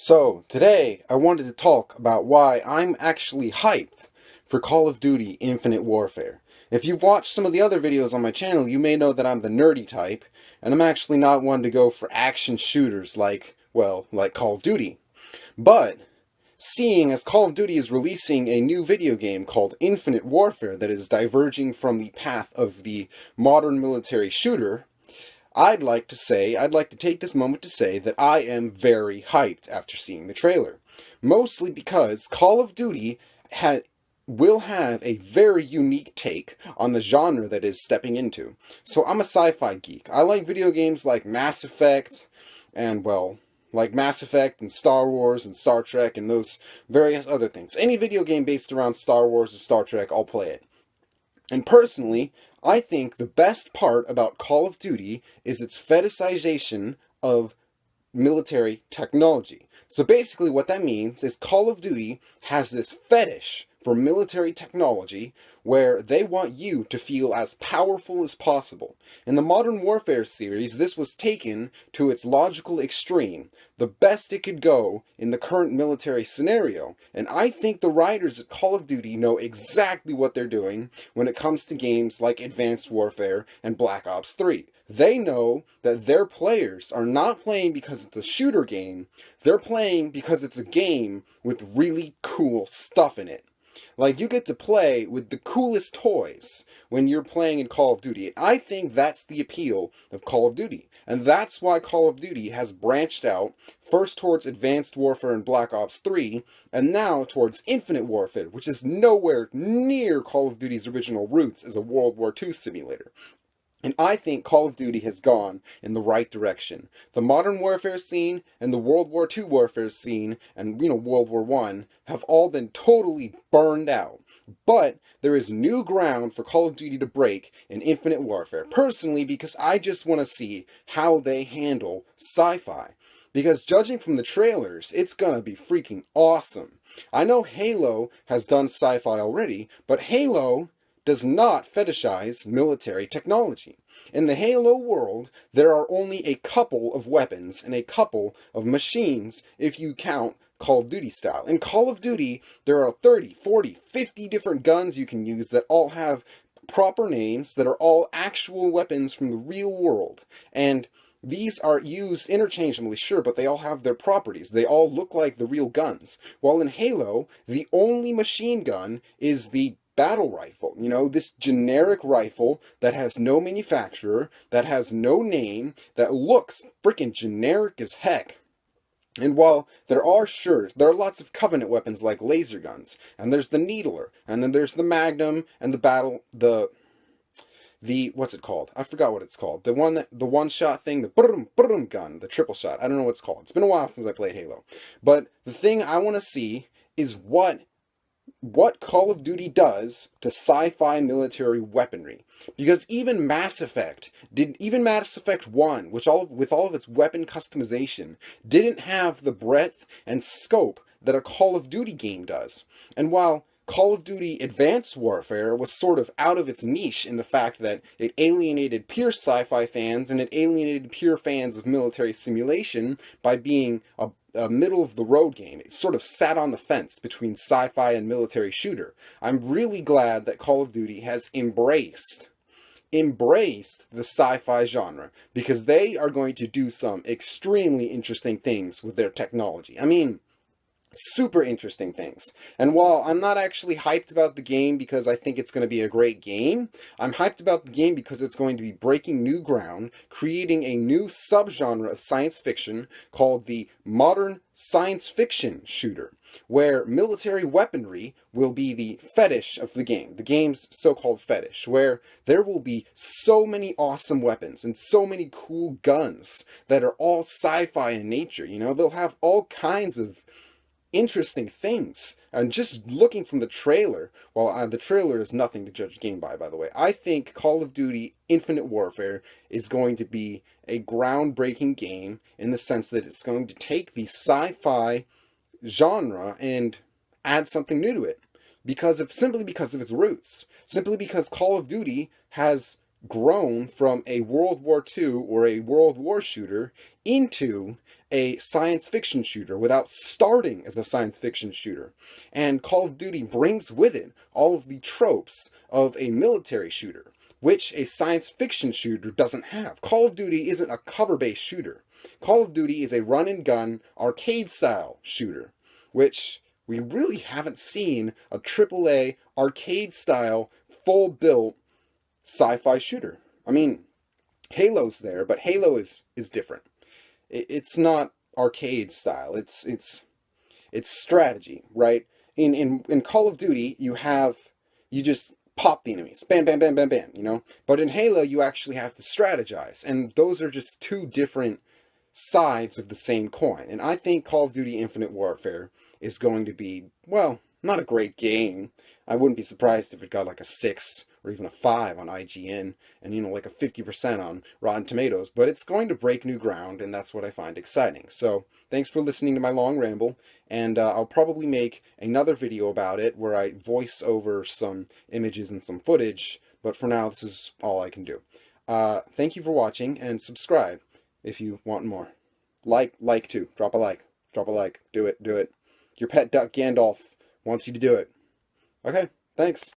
So, today I wanted to talk about why I'm actually hyped for Call of Duty Infinite Warfare. If you've watched some of the other videos on my channel, you may know that I'm the nerdy type, and I'm actually not one to go for action shooters like Call of Duty. But, seeing as Call of Duty is releasing a new video game called Infinite Warfare that is diverging from the path of the modern military shooter, I'd like to take this moment to say that I am very hyped after seeing the trailer. Mostly because Call of Duty will have a very unique take on the genre that is stepping into. So I'm a sci-fi geek. I like video games like Mass Effect and, Mass Effect and Star Wars and Star Trek and those various other things. Any video game based around Star Wars or Star Trek, I'll play it. And personally, I think the best part about Call of Duty is its fetishization of military technology. So basically what that means is Call of Duty has this fetish for military technology where they want you to feel as powerful as possible. In the Modern Warfare series, this was taken to its logical extreme, the best it could go in the current military scenario, and I think the writers at Call of Duty know exactly what they're doing when it comes to games like Advanced Warfare and Black Ops 3. They know that their players are not playing because it's a shooter game, they're playing because it's a game with really cool stuff in it. Like, you get to play with the coolest toys when you're playing in Call of Duty. And I think that's the appeal of Call of Duty. And that's why Call of Duty has branched out, first towards Advanced Warfare and Black Ops 3, and now towards Infinite Warfare, which is nowhere near Call of Duty's original roots as a World War II simulator. And I think Call of Duty has gone in the right direction. The Modern Warfare scene and the World War II warfare scene and, World War I have all been totally burned out. But there is new ground for Call of Duty to break in Infinite Warfare. Personally, because I just want to see how they handle sci-fi. Because judging from the trailers, it's gonna be freaking awesome. I know Halo has done sci-fi already, but Halo does not fetishize military technology. In the Halo world, there are only a couple of weapons and a couple of machines if you count Call of Duty style. In Call of Duty, there are 30, 40, 50 different guns you can use that all have proper names, that are all actual weapons from the real world. And these are used interchangeably, sure, but they all have their properties. They all look like the real guns. While in Halo, the only machine gun is the battle rifle, this generic rifle that has no manufacturer, that has no name, that looks freaking generic as heck. And while there are lots of Covenant weapons like laser guns, and there's the Needler, and then there's the Magnum, and what's it called? I forgot what it's called. The one-shot thing, the brum brum gun, the triple shot. I don't know what it's called. It's been a while since I played Halo. But the thing I want to see is what Call of Duty does to sci-fi military weaponry. Because even Mass Effect 1, with all of its weapon customization, didn't have the breadth and scope that a Call of Duty game does. And while Call of Duty Advanced Warfare was sort of out of its niche in the fact that it alienated pure sci-fi fans and it alienated pure fans of military simulation by being a middle-of-the-road game. It sort of sat on the fence between sci-fi and military shooter. I'm really glad that Call of Duty has embraced the sci-fi genre, because they are going to do some extremely interesting things with their technology. I mean, super interesting things. And while I'm not actually hyped about the game because I think it's going to be a great game, I'm hyped about the game because it's going to be breaking new ground, creating a new subgenre of science fiction called the modern science fiction shooter, where military weaponry will be the fetish of the game's so-called fetish, where there will be so many awesome weapons and so many cool guns that are all sci-fi in nature. They'll have all kinds of interesting things. And just looking from the trailer, the trailer is nothing to judge a game by the way, I think Call of Duty Infinite Warfare is going to be a groundbreaking game in the sense that it's going to take the sci-fi genre and add something new to it. Simply because of its roots. Simply because Call of Duty has grown from a World War II or a World War shooter into a science fiction shooter without starting as a science fiction shooter. And Call of Duty brings with it all of the tropes of a military shooter, which a science fiction shooter doesn't have. Call of Duty isn't a cover-based shooter. Call of Duty is a run-and-gun, arcade-style shooter, which we really haven't seen a AAA, arcade-style, full-built sci-fi shooter. I mean, Halo's there, but Halo is different. It's not arcade style. It's strategy, right? In Call of Duty, you just pop the enemies, bam, bam, bam, bam, bam, you know. But in Halo, you actually have to strategize, and those are just two different sides of the same coin. And I think Call of Duty Infinite Warfare is going to be, well, not a great game. I wouldn't be surprised if it got like a 6 or even a 5 on IGN and, you know, like a 50% on Rotten Tomatoes. But it's going to break new ground, and that's what I find exciting. So thanks for listening to my long ramble, and I'll probably make another video about it where I voice over some images and some footage. But for now, this is all I can do. Thank you for watching, and subscribe if you want more. Like too. Drop a like. Drop a like. Do it. Do it. Your pet duck Gandalf wants you to do it. Okay, thanks.